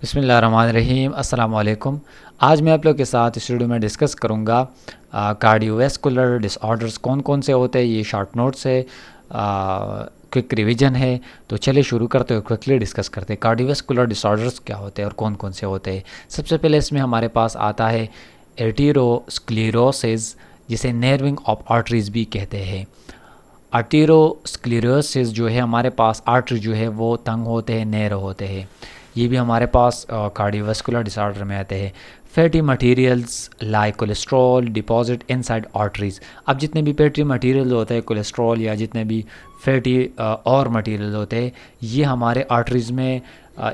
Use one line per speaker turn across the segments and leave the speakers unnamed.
बिस्मिल्लाहिर्रहमानिर्रहीम अस्सलाम वालेकुम। आज मैं आप लोग के साथ इस वीडियो में डिस्कस करूँगा कार्डियोवैस्कुलर डिसऑर्डर्स कौन कौन से होते हैं। ये शॉर्ट नोट्स है, क्विक रिवीजन है। तो चलिए शुरू करते हैं, क्विकली डिस्कस करते हैं कार्डियोवैस्कुलर डिसऑर्डर्स क्या होते हैं और कौन कौन से होते हैं। सबसे पहले इसमें हमारे पास आता है एर्टिरोस्क्लेरोसिस, जिसे नर्विंग ऑफ आर्टरीज भी कहते हैं। आर्टेरोस्क्लेरोसिस जो है, हमारे पास आर्टरी जो है वो तंग होते हैं, नैरो होते हैं। ये भी हमारे पास कार्डियोवैस्कुलर डिसऑर्डर में आते हैं। Fatty materials like cholesterol deposit inside arteries. अब जितने भी फैटी मटेरियल होते हैं, कोलेस्ट्रॉल या जितने भी फैटी और मटेरियल होते हैं, ये हमारे आर्टरीज में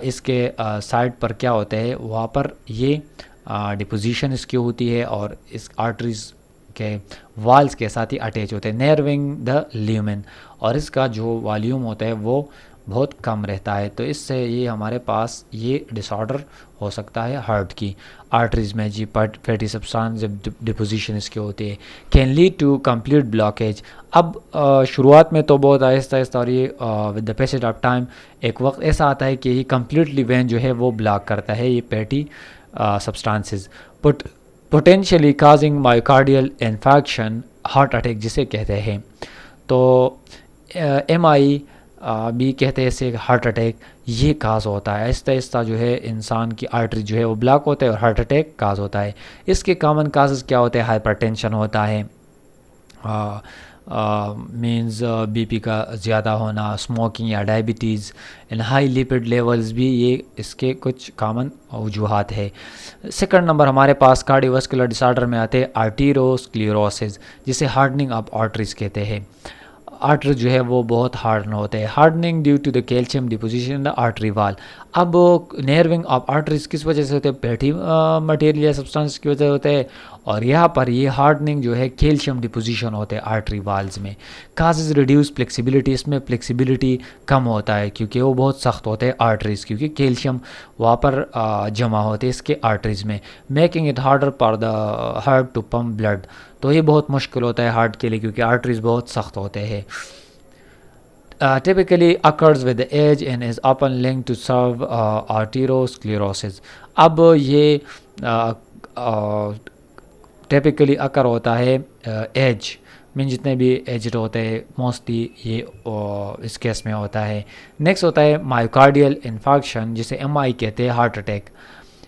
इसके साइड पर क्या होते हैं, वहाँ पर ये डिपोजिशन इसकी होती है और इस आर्टरीज के वाल्स के साथ ही अटैच होते हैं, नर्विंग द ल्यूमेन। और इसका जो वॉल्यूम होता है वो बहुत कम रहता है, तो इससे ये हमारे पास ये डिसऑर्डर हो सकता है हार्ट की आर्टरीज में। जी फैटी सब्सटेंस जब डिपोजिशन इसकी होती है, can lead to complete blockage. अब शुरुआत में तो बहुत आहिस्ता आहिस्ता, और ये with the passage of time एक वक्त ऐसा आता है कि ये कम्प्लीटली वेन जो है वो ब्लॉक करता है, ये fatty substances but potentially causing myocardial infection, heart attack जिसे कहते हैं। तो MI भी कहते हैं इसे हार्ट अटैक। ये काज होता है आहिस्ता आहिस्ता, जो है इंसान की आर्टरी जो है वो ब्लॉक होता है और हार्ट अटैक काज होता है। इसके कॉमन काजेज़ क्या होते हैं, हाइपरटेंशन होता है, मीन्स BP का ज़्यादा होना, स्मोकिंग या diabetes and high lipid levels भी ये इसके कुछ कॉमन वजूहात है। सेकंड नंबर हमारे पास कार्डियोवैस्कुलर डिसऑर्डर में आते हैं आर्टेरोस्क्लेरोसिस, जिसे हार्डनिंग ऑफ आर्टरीज कहते हैं। आर्टरी जो है वो बहुत हार्डन होते हैं, hardening due to the calcium deposition in the artery wall. अब नर्विंग ऑफ आर्टरीज किस वजह से होते हैं, फैटी मटेरियल या सब्सटेंस की वजह से होते हैं, और यहाँ पर ये हार्डनिंग जो है कैल्शियम डिपोजिशन होते हैं आर्टरी वाल्स में। काजेज रिड्यूस फ्लेक्सिबिलिटी, इसमें फ्लेक्सिबिलिटी कम होता है क्योंकि वो बहुत सख्त होते हैं आर्टरीज, क्योंकि कैल्शियम वहाँ पर जमा होते हैं इसके आर्टरीज में, making it harder for the heart to pump blood. तो ये बहुत मुश्किल होता है हार्ट के लिए क्योंकि आर्टरीज बहुत सख्त होते हैं। Typically occurs with the age and is often linked to serve arteriosclerosis. अब ये टिपिकली अकर होता है एज मीन, जितने भी एजड होते हैं मोस्टली ये इस केस में होता है। नेक्स्ट होता है मायोकार्डियल इन्फेक्शन, जिसे MI कहते हैं, हार्ट अटैक।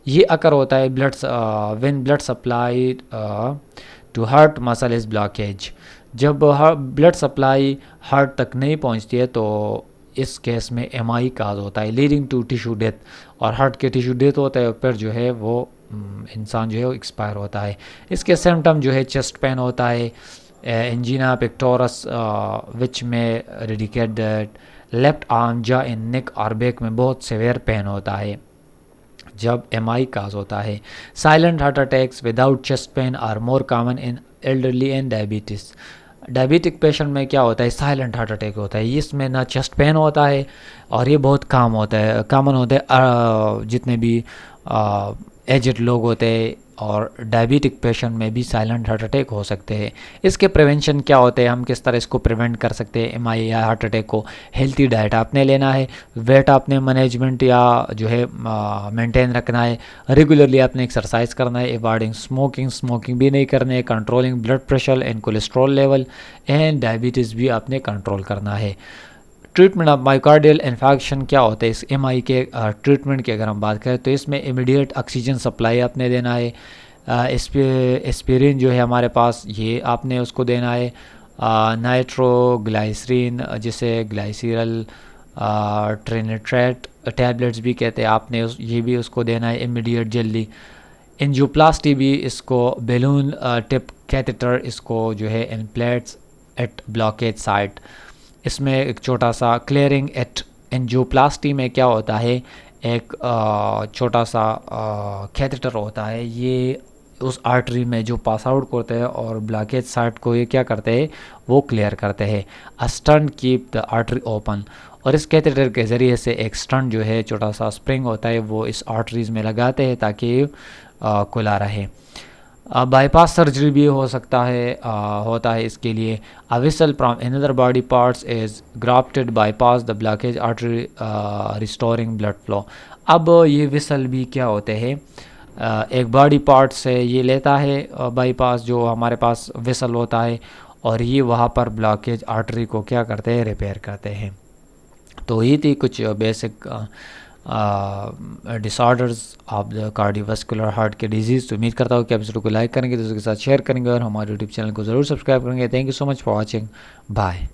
ये अकर होता है when blood supply to heart muscle is blockage. जब ब्लड सप्लाई हार्ट तक नहीं पहुंचती है तो इस केस में MI काज होता है, लीडिंग टू टिश्यू डेथ। और हार्ट के टिश्यू डेथ होता है फिर जो है वो इंसान जो है वो एक्सपायर होता है। इसके सिम्टम जो है चेस्ट पेन होता है, एंजीना पेक्टोरस विच में रेडिकेट दैट, लेफ्ट आर्म जा इन नेक और बैक में बहुत सेवेयर पेन होता है जब MI काज होता है। Silent heart attacks without chest pain are more common in elderly and diabetes. Diabetic patient में क्या होता है, साइलेंट हार्ट अटैक होता है, इसमें ना चेस्ट पेन होता है और ये बहुत कॉमन होता है जितने भी एजड लोग होते हैं। और डायबिटिक पेशेंट में भी साइलेंट हार्ट अटैक हो सकते हैं। इसके प्रिवेंशन क्या होते हैं, हम किस तरह इसको प्रिवेंट कर सकते हैं MI या हार्ट अटैक को। हेल्थी डाइट आपने लेना है, वेट आपने मैनेजमेंट या जो है मेंटेन रखना है, रेगुलरली आपने एक्सरसाइज करना है, अवॉइडिंग स्मोकिंग भी नहीं करना है, controlling blood pressure and cholesterol level and diabetes भी आपने कंट्रोल करना है। ट्रीटमेंट ऑफ मायोकार्डियल इन्फेक्शन क्या होता है, इस MI के ट्रीटमेंट की अगर हम बात करें तो इसमें इमीडिएट ऑक्सीजन सप्लाई आपने देना है। एस्पिरिन जो है हमारे पास ये आपने उसको देना है। नाइट्रोग्लाइसरीन जिसे ग्लाइसिरल ट्रिनिट्रेट टैबलेट्स भी कहते हैं, आपने ये भी उसको देना है इमीडिएट जल्दी। एंजियोप्लास्टी भी इसको, बैलून टिप कैथेटर इसको जो है इम्प्लांट्स एट ब्लॉकेज साइट। इसमें एक छोटा सा क्लियरिंग एट एंजियोप्लास्टी में क्या होता है, एक छोटा सा कैथेटर होता है, ये उस आर्टरी में जो पास आउट करते हैं और ब्लॉकेज साइट को ये क्या करते हैं, वो क्लियर करते हैं। A stent keep the artery open, और इस कैथेटर के ज़रिए से एक स्टंट जो है, छोटा सा स्प्रिंग होता है, वो इस आर्टरीज में लगाते हैं ताकि खुला रहे। बाईपास सर्जरी भी हो सकता है, होता है इसके लिए। अ whistle from another body parts is grafted bypass the blockage artery restoring blood flow. अब ये विसल भी क्या होते हैं, एक बॉडी पार्ट से ये लेता है बाईपास, जो हमारे पास विसल होता है, और ये वहाँ पर ब्लॉकेज आर्टरी को क्या करते हैं, रिपेयर करते हैं। तो ये थी कुछ basic disorders of the cardiovascular heart के डिजीज़। तो उम्मीद करता हूँ कि आप इसको लाइक करेंगे, दोस्तों के साथ शेयर करेंगे और हमारे यूट्यूब चैनल को ज़रूर सब्सक्राइब करेंगे। Thank you so much for watching, bye.